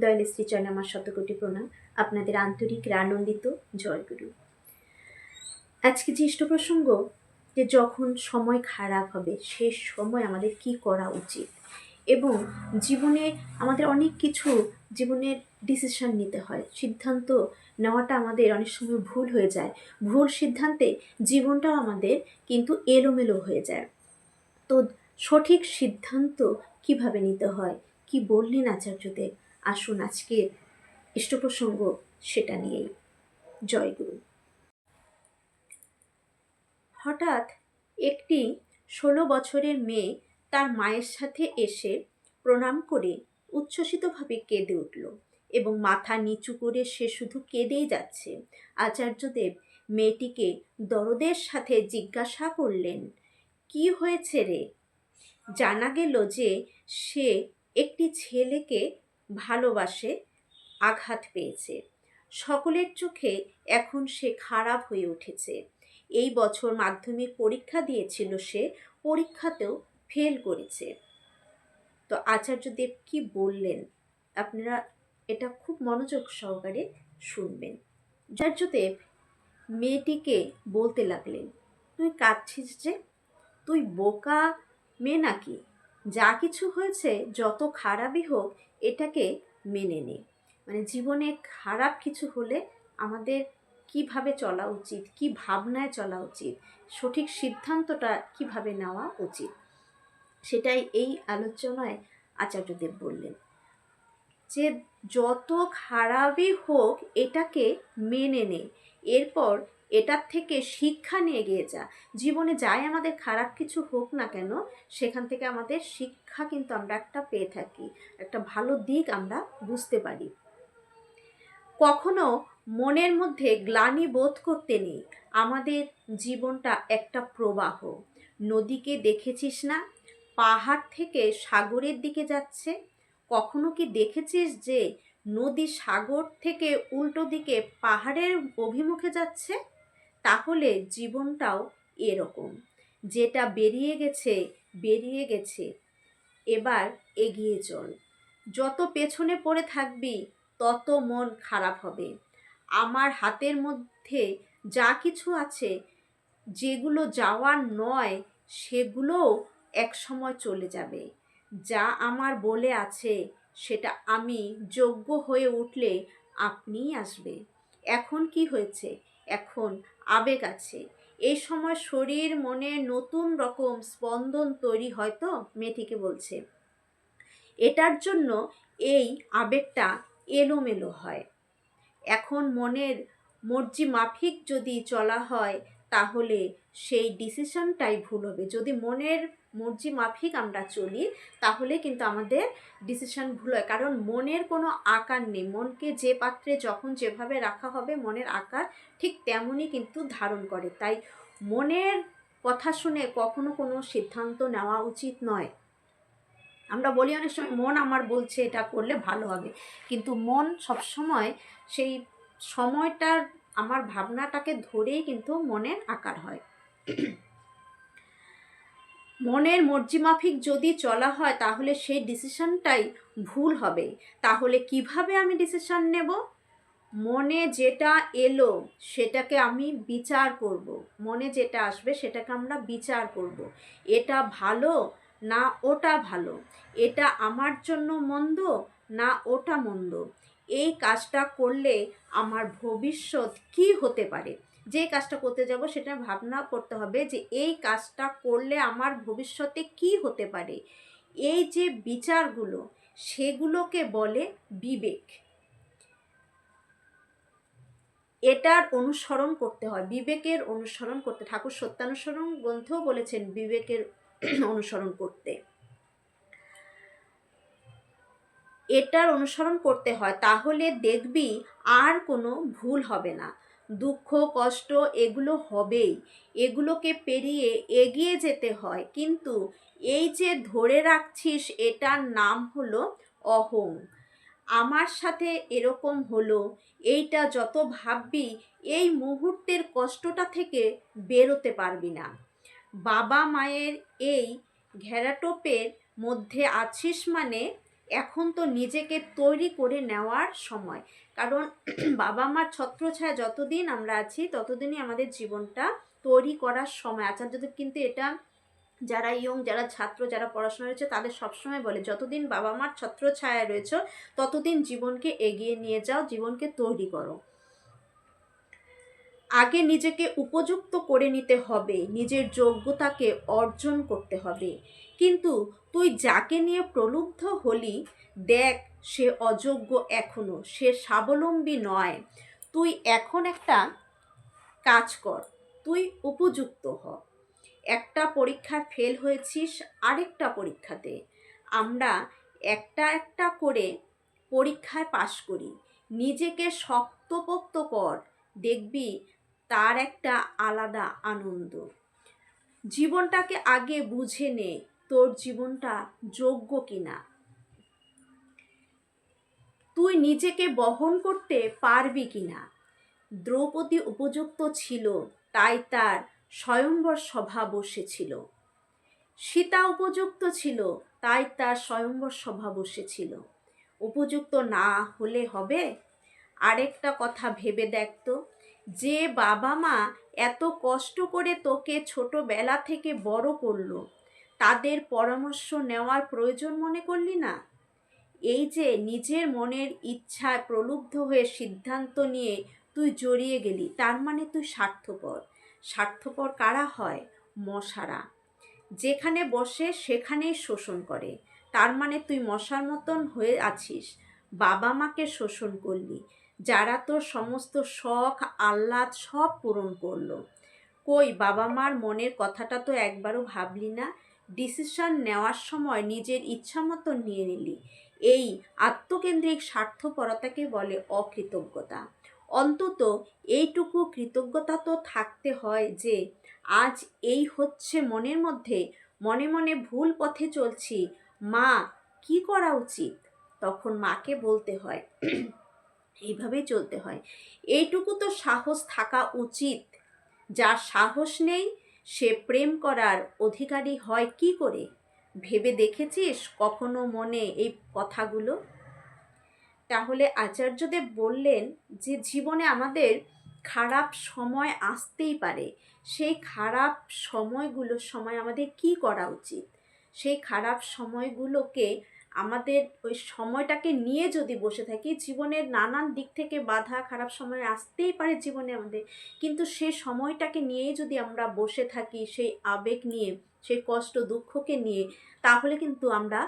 দয়াল শ্রীচরণে আমার শতকোটি প্রণাম। আপনাদের আন্তরিক আনন্দিত জয়গুরু। আজকে যে ইষ্ট প্রসঙ্গ, যে যখন সময় খারাপ হবে সে সময় আমাদের কি করা উচিত, এবং জীবনে আমাদের অনেক কিছু জীবনের ডিসিশন নিতে হয়, সিদ্ধান্ত নেওয়াটা আমাদের অনেক সময় ভুল হয়ে যায়। ভুল সিদ্ধান্তে জীবনটাও আমাদের কিন্তু এলোমেলো হয়ে যায়। তো সঠিক সিদ্ধান্ত কিভাবে নিতে হয়, কি বললেন আচার্যদেব, আসুন আজকের ইষ্ট প্রসঙ্গ সেটা নিয়েই। জয়গুরু। হঠাৎ একটি 16 বছরের মেয়ে তার মায়ের সাথে এসে প্রণাম করে উচ্ছ্বসিতভাবে কেঁদে উঠল, এবং মাথা নিচু করে সে শুধু কেঁদেই যাচ্ছে। আচার্যদেব মেয়েটিকে দরদের সাথে জিজ্ঞাসা করলেন, কি হয়েছে রে? জানা গেল যে সে একটি ছেলেকে ভালোবাসে, আঘাত পেয়েছে। সকলের চোখে এখন সে খারাপ হয়ে উঠেছে। এই বছর মাধ্যমিক পরীক্ষা দিয়েছিল, সে পরীক্ষাতেও ফেল করেছে। তো আচার্যদেব কি বললেন আপনারা এটা খুব মনোযোগ সহকারে শুনবেন। আচার্যদেব মেয়েটিকে বলতে লাগলেন, তুই কাঁদছিস যে? তুই বোকা মেয়ে নাকি? যা কিছু হয়েছে, যত খারাপই হোক, এটাকে মেনে নে। মানে জীবনে খারাপ কিছু হলে আমাদের কিভাবে চলা উচিত, কি ভাবনায় চলা উচিত, সঠিক সিদ্ধান্তটা কিভাবে নেওয়া উচিত, সেটাই এই আলোচনায় আচার্যদেব বললেন। যে যত খারাপই হোক এটাকে মেনে নে, এরপর এটার থেকে শিক্ষা নিয়ে এগিয়ে যা। জীবনে যাই আমাদের খারাপ কিছু হোক না কেন, সেখান থেকে আমাদের শিক্ষা কিন্তু আমরা একটা পেয়ে থাকি, একটা ভালো দিক আমরা বুঝতে পারি। কখনো মনের মধ্যে গ্লানি বোধ করতে নেই। আমাদের জীবনটা একটা প্রবাহ। নদীকে দেখেছিস না, পাহাড় থেকে সাগরের দিকে যাচ্ছে? কখনো কি দেখেছিস যে নদী সাগর থেকে উল্টো দিকে পাহাড়ের অভিমুখে যাচ্ছে? তাহলে জীবনটাও এরকম। যেটা বেরিয়ে গেছে বেরিয়ে গেছে, এবার এগিয়ে চল। যত পেছনে পড়ে থাকবি তত মন খারাপ হবে। আমার হাতের মধ্যে যা কিছু আছে, যেগুলো যাওয়ার নয় সেগুলোও এক সময় চলে যাবে। যা আমার বলে আছে সেটা আমি যোগ্য হয়ে উঠলে আপনিই আসবে। এখন কি হয়েছে? এখন আবেগ আছে। এই সময় শরীর মনে নতুন রকম স্পন্দন তৈরি হয়। তো মেয়েটিকে বলছে, এটার জন্য এই আবেগটা এলোমেলো হয়। এখন মনের মর্জি মাফিক যদি চলা হয় তাহলে সেই ডিসিশনটাই ভুল হবে। যদি মনের মর্জি মাফিক আমরা চলি তাহলে কিন্তু আমাদের ডিসিশন ভুল হয়, কারণ মনের কোনো আকার নেই। মনকে যে পাত্রে যখন যেভাবে রাখা হবে মনের আকার ঠিক তেমনই কিন্তু ধারণ করে। তাই মনের কথা শুনে কখনো কোনো সিদ্ধান্ত নেওয়া উচিত নয়। আমরা বলি অনেক সময় মন আমার বলছে এটা করলে ভালো হবে, কিন্তু মন সবসময় সেই সময়টার আমার ভাবনাটাকে ধরেই কিন্তু মনের আকার হয়। মনের মর্জি মাফিক যদি চলা হয় তাহলে সেই ডিসিশনটাই ভুল হবে। তাহলে কিভাবে আমি ডিসিশন নেব? মনে যেটা এলো সেটাকে আমি বিচার করব। মনে যেটা আসবে সেটাকে আমরা বিচার করব। এটা ভালো না ওটা ভালো, এটা আমার জন্য মন্দ না ওটা মন্দ, এই কাজটা করলে আমার ভবিষ্যৎ কি হতে পারে। যে কাজটা করতে যাব সেটা ভাবনা করতে হবে যে এই কাজটা করলে আমার ভবিষ্যতে কি হতে পারে। এই যে বিচারগুলো, সেগুলোকে বলে বিবেক। এটার অনুসরণ করতে হয়, বিবেকের অনুসরণ করতে। ঠাকুর সত্যানুসরণ গ্রন্থেও বলেছেন বিবেকের অনুসরণ করতে। এটার অনুসরণ করতে হয়, তাহলে দেখবি আর কোনো ভুল হবে না। দুঃখ কষ্ট এগুলো হবেই, এগুলোকে পেরিয়ে এগিয়ে যেতে হয়। কিন্তু এই যে ধরে রাখছিস এটার নাম হলো অহং। আমার সাথে এরকম হলো, এইটা যত ভাববি এই মুহূর্তের কষ্টটা থেকে বেরোতে পারবি না। বাবা মায়ের এই ঘেরাটোপের মধ্যে আছিস মানে এখন তো নিজেকে তৈরি করে নেওয়ার সময়। কারণ বাবা মার ছত্রছায়া যতদিন আমরা আছি ততদিনই আমাদের জীবনটা তৈরি করার সময়। আচার্যদেব কিন্তু এটা যারা ইয়ং, যারা ছাত্র, যারা পড়াশোনা রয়েছে তাদের সবসময় বলে, যতদিন বাবা মার ছত্রছায়ায় রয়েছে ততদিন জীবনকে এগিয়ে নিয়ে যাও, জীবনকে তৈরি করো। আগে নিজেকে উপযুক্ত করে নিতে হবে, নিজের যোগ্যতাকে অর্জন করতে হবে। কিন্তু তুই যাকে নিয়ে প্রলুব্ধ হলি, দেখ সে অযোগ্য এখনো, সে স্বাবলম্বী নয়। তুই এখন একটা কাজ কর, তুই উপযুক্ত হ। একটা পরীক্ষায় ফেল হয়েছিস, আরেকটা পরীক্ষাতে। আমরা একটা একটা করে পরীক্ষায় পাশ করি। নিজেকে শক্তপোক্ত কর, দেখবি তার একটা আলাদা আনন্দ। জীবনটাকে আগে বুঝে নে, তোর জীবনটা যোগ্য কিনা, তুই নিজেকে বহন করতে পারবি কিনা। দ্রৌপদী উপযুক্ত ছিল, তাই তার স্বয়ংবর সভা বসেছিল। সীতা উপযুক্ত ছিল, তাই তার স্বয়ংবর সভা বসেছিল। উপযুক্ত না হলে হবে? আরেকটা কথা ভেবে দেখতো, যে বাবা মা এত কষ্ট করে তোকে ছোটবেলা থেকে বড় করলো, তাদের পরামর্শ নেওয়ার প্রয়োজন মনে করলি না? এই যে নিজের মনের ইচ্ছায় প্রলুব্ধ হয়ে সিদ্ধান্ত নিয়ে তুই জড়িয়ে গেলি, তার মানে তুই স্বার্থপর। স্বার্থপর কারা হয়? মশারা। যেখানে বসে সেখানেই শোষণ করে, তার মানে তুই মশার মতন হয়ে আছিস। বাবা মাকে শোষণ করলি, যারা তোর সমস্ত শখ আহ্লাদ সব পূরণ করলো। কই বাবা মার মনের কথাটা তো একবারও ভাবলি না? ডিসিশন নেওয়ার সময় নিজের ইচ্ছা মতন নিয়ে নিলি। এই আত্মকেন্দ্রিক স্বার্থপরতাকে বলে অকৃতজ্ঞতা। অন্তত এইটুকু কৃতজ্ঞতা তো থাকতে হয় যে আজ এই হচ্ছে মনের মধ্যে, মনে মনে ভুল পথে চলছি, মা কি করা উচিত? তখন মাকে বলতে হয়, এইভাবেই চলতে হয়। এইটুকু তো সাহস থাকা উচিত। যার সাহস নেই সে প্রেম করার অধিকারী হয় কি করে? ভেবে দেখেছিস কখনো মনে এই কথাগুলো? তাহলে আচার্যদেব বললেন যে জীবনে আমাদের খারাপ সময় আসতেই পারে। সেই খারাপ সময়গুলোর সময় আমাদের কি করা উচিত? সেই খারাপ সময়গুলোকে আমাদের ওই সময়টাকে নিয়ে যদি বসে থাকি, জীবনের নানান দিক থেকে বাধা খারাপ সময় আসতেই পারে জীবনে আমাদের, কিন্তু সেই সময়টাকে নিয়েই যদি আমরা বসে থাকি, সেই আবেগ নিয়ে, সেই কষ্ট দুঃখকে নিয়ে, তাহলে কিন্তু আমরা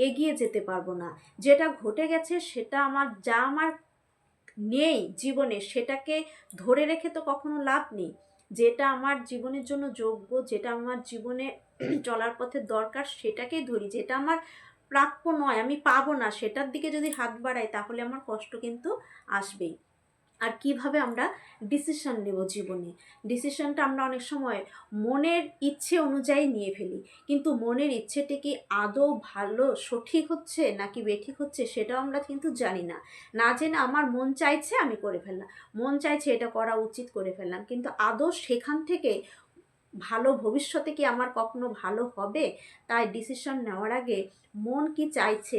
এগিয়ে যেতে পারবো না। যেটা ঘটে গেছে সেটা আমার নেই জীবনে, সেটাকে ধরে রেখে তো কখনো লাভ নেই। যেটা আমার জীবনের জন্য যোগ্য, যেটা আমার জীবনে চলার পথে দরকার সেটাকেই ধরি। যেটা আমার প্রাপ্য নয়, আমি পাবো না, সেটার দিকে যদি হাত বাড়াই তাহলে আমার কষ্ট কিন্তু আসবেই। আর কিভাবে আমরা ডিসিশন নেব জীবনে? ডিসিশনটা আমরা অনেক সময় মনের ইচ্ছে অনুযায়ী নিয়ে ফেলি, কিন্তু মনের ইচ্ছেটি কি আদৌ ভালো সঠিক হচ্ছে নাকি বেঠিক হচ্ছে সেটাও আমরা কিন্তু জানি না। না জেনে আমার মন চাইছে আমি করে ফেললাম, মন চাইছে এটা করা উচিত করে ফেললাম, কিন্তু আদৌ সেখান থেকে ভালো ভবিষ্যতে কি আমার কখনো ভালো হবে? তাই ডিসিশন নেওয়ার আগে মন কি চাইছে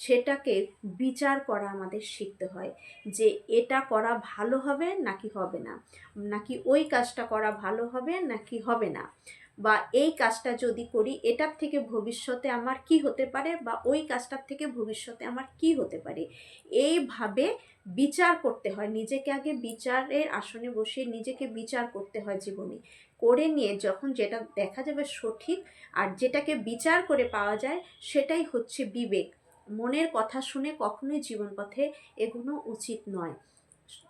সেটাকে বিচার করা আমাদের শিখতে হয়, যে এটা করা ভালো হবে নাকি হবে না, নাকি ওই কাজটা করা ভালো হবে নাকি হবে না, বা এই কাজটা যদি করি এটার থেকে ভবিষ্যতে আমার কি হতে পারে, বা ওই কাজটার থেকে ভবিষ্যতে আমার কি হতে পারে। এইভাবে বিচার করতে হয়, নিজেকে আগে বিচারের আসনে বসিয়ে নিজেকে বিচার করতে হয় জীবনে। করে নিয়ে যখন যেটা দেখা যাবে সঠিক, আর যেটাকে বিচার করে পাওয়া যায় সেটাই হচ্ছে বিবেক। মনের কথা শুনে কখনোই জীবন পথে এগোনো উচিত নয়।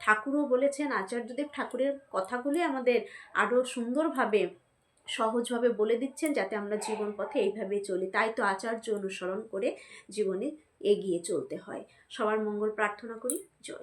ঠাকুরও বলেছেন, আচার্যদেব ঠাকুরের কথাগুলি আমাদের আরও সুন্দরভাবে সহজভাবে বলে দিচ্ছেন যাতে আমরা জীবন পথে এইভাবেই চলি। তাই তো আচার্য অনুসরণ করে জীবনে এগিয়ে চলতে হয়। সবার মঙ্গল প্রার্থনা করি। জয়।